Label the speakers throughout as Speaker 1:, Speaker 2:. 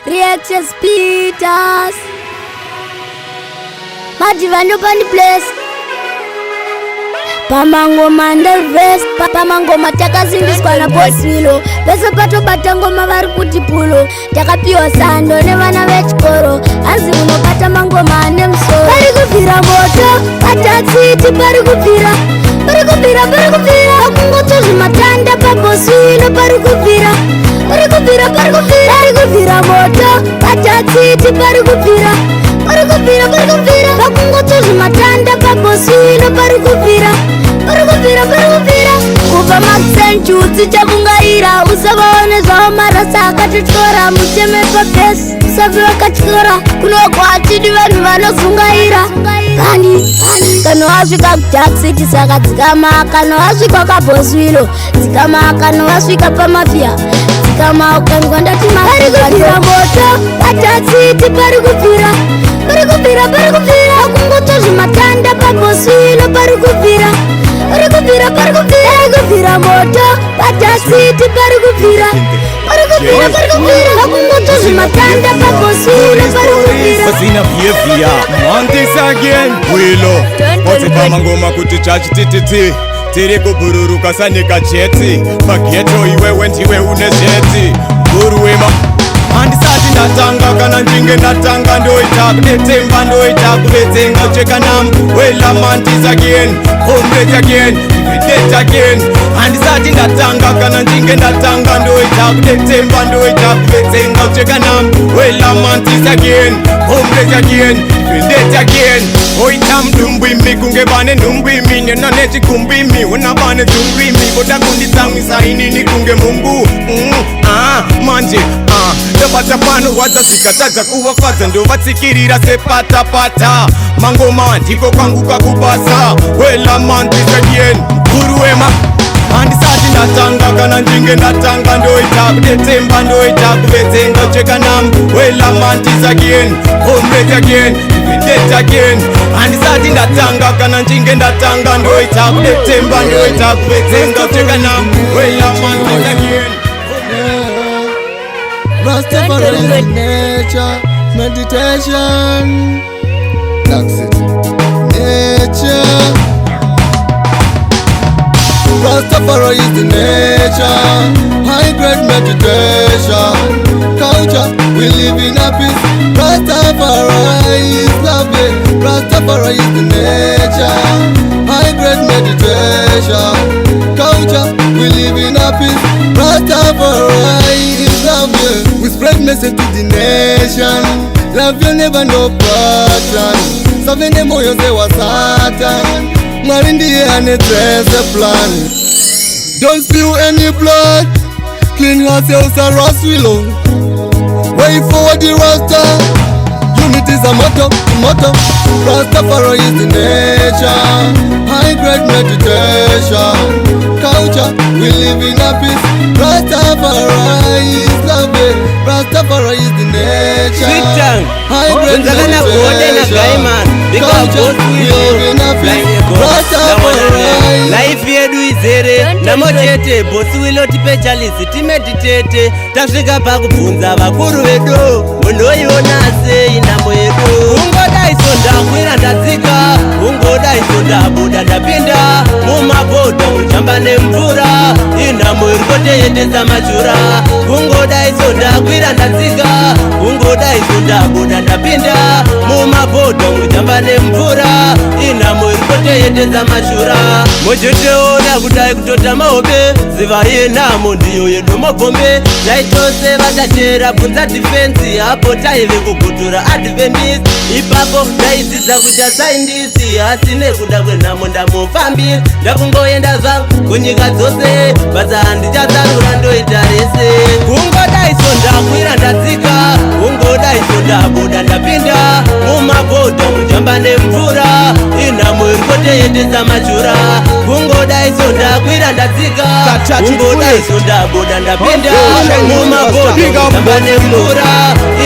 Speaker 1: Reaction splitters. Madivano pani place. Pamangoma ndelvest. Pamangoma takasimbiswa na boss Willow. Pesa pato batangoma vari kuti pulo. Takapiwa sando nevana vechikoro. Anzi unopata mangoma ane musoro. Pari kupira moto, paTarkcity pari kupira. Pari kupira. Kungotozvi matanda paboss Willow pari kupira. Pari kupira moto, paTarkcity pari kupira. Pari kupira. Kungotozvi matanda paboss Willow pari kupira. Kuva makusenjutsi chakungaira. Usavaone zvavo marasa akatitora. Muteme pabhesi usafi vakatyora. Kunogwa achidi vanhu vanozungaira. Kana wasvika kuTarkcity saka dzikama. Kana wasvika kaboss Willow dzikama. Kana wasvika pamafia dzikama. Ukandwa ndati pari kupira moto, paTarkcity pari kupira. Kungotozvi matanda paboss Willow pari kupira. Pari kupira moto, paTarkcity pari kupira. Kungotozvi matanda paboss Willow pari kupira.
Speaker 2: Pasina via Mondays again Willow. Oti pamangoma kuti chachitititi. Tiri kubururuka sanika jeti. Pageto iwewe ndiwe une jeti. Guru wema handisati ndatanga kana ndinge ndatanga ndoita kudetemba ndoita kudetenga cheka nam wela Mondays again home again date again. Handisati ndatanga kana ndinge ndatanga ndoita kudetemba ndoita kudetenga cheka nam wela Mondays again home again date again. Oita mdumbwimi kunge bane ndumbwimi nena nechikumbimi una bane ndumbwimi boda kunditsamwisa inini kunge Mungu manje ndabata pano wadzazvikatadza kuvafadza ndovatsikirira sepatapata. Mangoma ndiko kwangu kakubasa wela Mondays again mukuru wema. Handisati ndatanga kana ndinge ndatanga ndoita kudetemba ndoita kuvedzenga cheka nam wela Mondays again home again date again. Handisati ndatanga kana ndinge ndatanga ndoita kudetemba ndoita kuvedzenga cheka nam wela Mondays again.
Speaker 3: Rastafari is nature, meditation. Darkcity, nature. Rastafari is the nature, high grade meditation. Culture, we live in a peace. Rastafari is love. Rastafari is the nature, high grade meditation. Culture, we live in a peace. Rastafari is love. We spread message to the nation. Love you never know pattern. Savene moyo ze wa Satan. Mwari ndiye anetese plan. Don't spill any blood. Clean yourselves a Ross Willow. Way forward the Rasta. Unity is a motto. Rastafari is the nature. High grade meditation. Culture, we live in a peace. Rastafari is love. Rastafari is the nature. High grade meditation. Culture, we live in a peace. Rastafari.
Speaker 4: Life yedu izere namochete boss Willow tipe chalice timeditete. Tasvika pakubvunza vakuru vedu mundoiona sei ndamo yedu. Ungoda isonda kwira ndadzika. Ungoda isonda buda ndapinda mumabhodha mujamba nemvura. Indamo irikoteendesa machura. Ungoda isonda kwira ndadzika. Ungoda isonda buda ndapinda mumabhodha mujamba nemvura. Indamo irikoteendesa machura. Mochoteona kudai kutota mahope. Ziva yenamo ndiyo yedu mabhombe. Taitose vatatera bvunza defense. Hapo taive kugutura adventist. Ipapo ndaidzidza kuita scientist. Asi nekuda kwenhamo ndamufambira. Ndakungoenda zvangu kunyika dzose. Basa handichazarura ndoita rese. Kungoda isonda kwira ndadzika. Kungoda isonda buda ndapinda mumabhodha mujamba nemvura. Inhamo irikoteendesa machura. Kungoda isonda kwira ndadzika. Kungoda isonda buda ndapinda mumabhodha mujamba nemvura.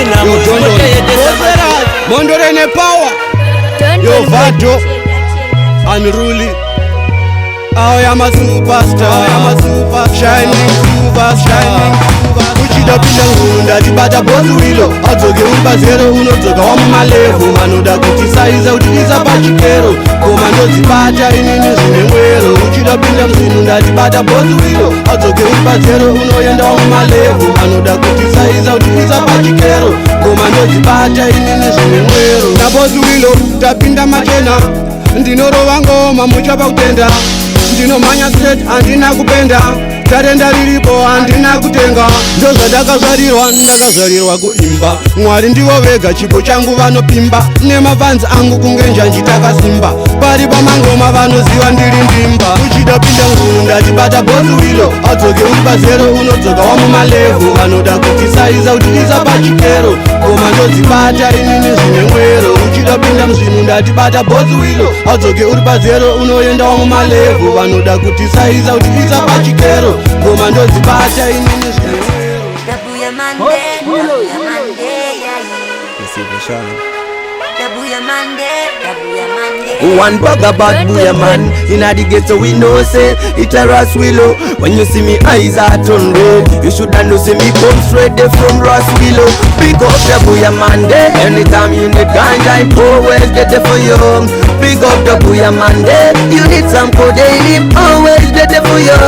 Speaker 4: Inhamo irikoteendesa machura.
Speaker 2: Mondorene power. Yo vato unruly. I am a superstar. Shining superstar.
Speaker 3: uchida pinda mzunda chibata bosi wilo adzoke uri pazero unodzoka wamumalevu manoda kuti saiza kuti isa pachikero koma ndodzibata inini zvine mwero uchida pinda mzvinunda chibata bosi wilo adzoke uri pazero unoenda wamumalevu manoda kuti saiza kuti isa pachikero koma ndodzibata inini zvine mwero nabosi wilo tapinda machena ndinorova ngoma muchapa kutenda ndinomhanya straight handina kupenda tarenda riripo handina kutenga ndakazvarirwa kuimba mwari ndivo vega chipo changu vanopimba nemafans angu kunge njanji takasimba pari pamangoma vanoziva ndiri ndimba uchida pinda mzunda chibata bosi wilo adzoke uri pazero unodzoka wamumalevu vanoda kuti saiza kuti isa pachikero koma ndodzibata inini zvine mwero uchida pinda mzvinunda chibata bosi wilo adzoke uri pazero unoenda wamumalevu vanoda kuti saiza kuti isa pachikero koma ndodzibata inini zvine
Speaker 4: One bag a bad boy man inna the ghetto we know say it a Ras Willow. When you see me eyes are turn red, you shoulda know see me come straight there from Ras Willow. Pick up the boy man there. Anytime you need ganja, I'm always there for you. Pick up the boy man there. You need some codeine, always there for you.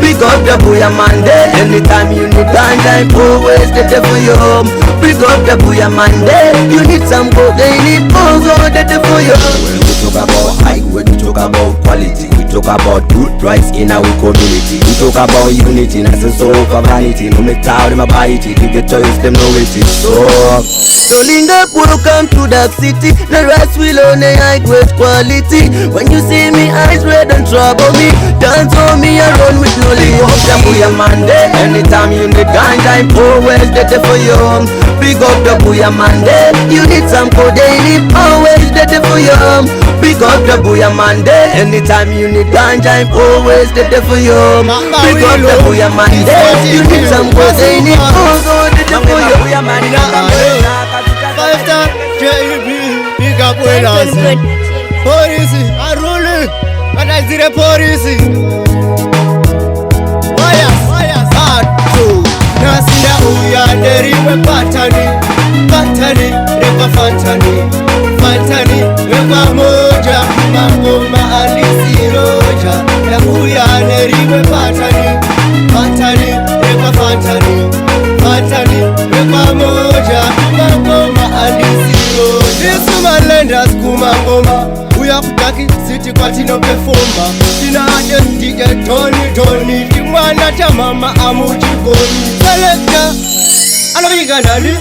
Speaker 4: Pick up the boy man there. Anytime you need ganja, I'm always there for you. Pick up the boy man there. You need some codeine, always there for you. We talk about high, we talk about quality, we talk about good price in our community. We talk about unity, not so for vanity. No make town them a bite it, you get choice them no wait it. So linger, welcome to Darkcity. The Ras Willow, the high grade quality. When you see me eyes red and trouble me, dance on me and run with no leave. Up the booyah man there. Anytime you need ganja, I'm always there for you. Big up the booyah man there. You need some codeine, always there for you. Big up the booyah man there. Anytime you need ganja, I'm always there for you. Big up the booyah man there. You need some codeine, always there for you. Booyah man there.
Speaker 3: 5-star JB, big up winners. Police, I'm rolling, but I see the police. Wires, hard to. Nasina uya deri we patani, reka fantani, reka moja, mangoma alisiroja. Na uya deri we patani, reka fantani, reka moja, mangoma alisiroja. Yesu malenda skumangoma, uya kutaki siti kwa tino pefomba. Tina aje toni, timwana cha mama amujikoni. Selecta, aloviga nani,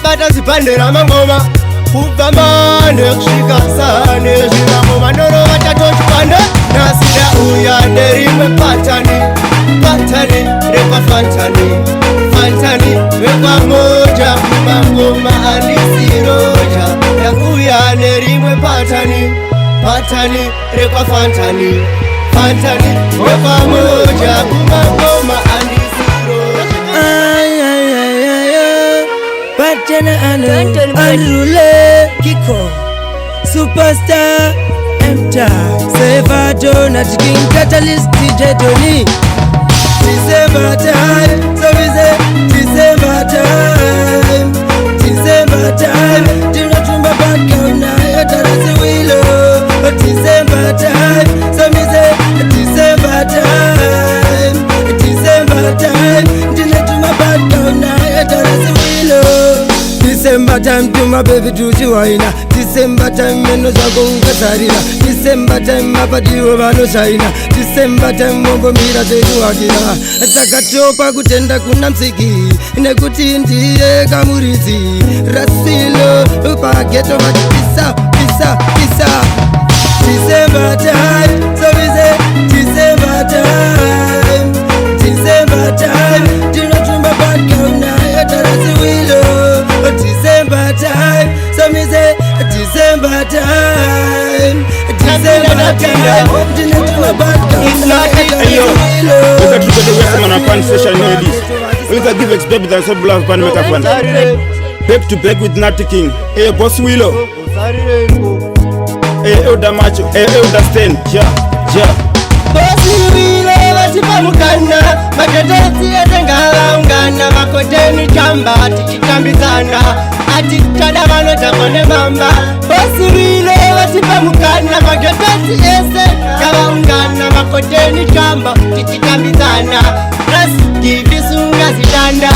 Speaker 3: bata zipandera mangoma. Kubamane kushika sane, jina ngoma noro watatochi pande. Nasida uya deriwe patani, reka fantani, reka moja, mangoma alisiroja. Ya uya deriwe patani, reka fantani, reka moja, mangoma alisiroja.
Speaker 5: Anrule Kiko Superstar M-Time Save Jonah King Catalyst DJ Tony December time So we say December time Do not remember back down now Darkcity Willow December time So we say December time Do not remember back down now Darkcity Willow December time to my baby to China. December time meno zako ukasarira. December time mapatiro vano shaina. December time mongo mira zetu akira. Sakatopa kutenda kuna msiki nekuti ndiye kamurizi. Ras Willow upageto pisa. December time, so we say December time. Do not remember back down now Darkcity Willow. December time, so me say December time.
Speaker 6: It's not ayo. Look at the West man upon social media. We can give X baby than some love pan make a fun. Back to back with Natty King. Hey boss Willow. Hey Elder Macho. Hey Elder Stain. Ja.
Speaker 5: Boss Willow, vatipamukana magetesi etengalaungana makoteni chamba tichitambizana ati tada vanotakone mamba bosivile vatipamukana magetesi ese kavaungana makoteni chamba tichitambizana rasidivisunga zidanda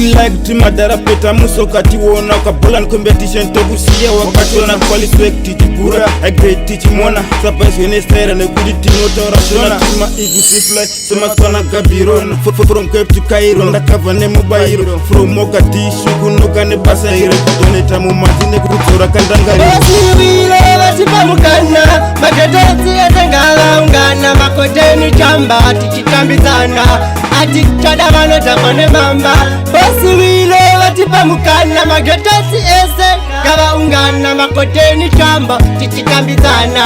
Speaker 6: like timadara peta muso katiwona ukabolan competition tokusiya wakati wana qualiswek tichikura agrade tichimona sapaiswenestera nekudi tinotaurashona tima igusifly semaskwana gabirona from Cape to Cairo ndakava nemubairo from Mogadishu kunoka nebasaire kudoneta mumadzi nekudzora kandangariro
Speaker 5: vasivile vatipamukana magetesi etengalaungana makoteni chamba tichitambizana ati tada vanotakwa nemamba bosivile vatipamukana magetesi ese kavaungana makoteni chamba tichitambizana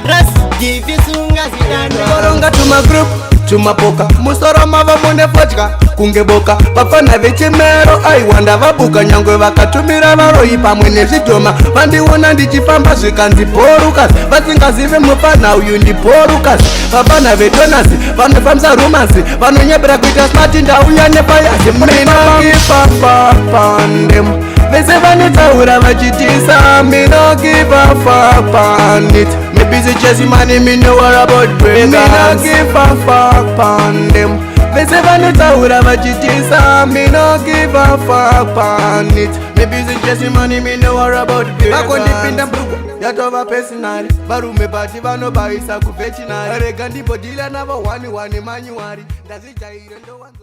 Speaker 5: rasidivisunga zidanda
Speaker 7: varonga tumagroup tumapoka musoro mava mune fotya kunge boka vafana vechimero aiwanda vabuka nyangwe vakatumira varoyi pamwe nezvidhoma vandiona ndichifamba zvikanzi porukas vasingazive mufana uyu ndiporukas vafana vedonasi vanofambisa rumasi vanonyepera kuita smati ndauya nepayazi minakipapapandem vese vanotaura vachitisa minokipafapandit busy chasing money, me know what about breakers. Me no give a fuck on them. Vese vanetaura vachitisa, me no give a fuck on it. Me busy chasing money, me know what about breakers. Vakondipinda mbugo, yatova personal. Varume pati vanobaisa kuvechinari. Rega ndipo dila navo wani manyuwari. Ndazijaire ndo wanzo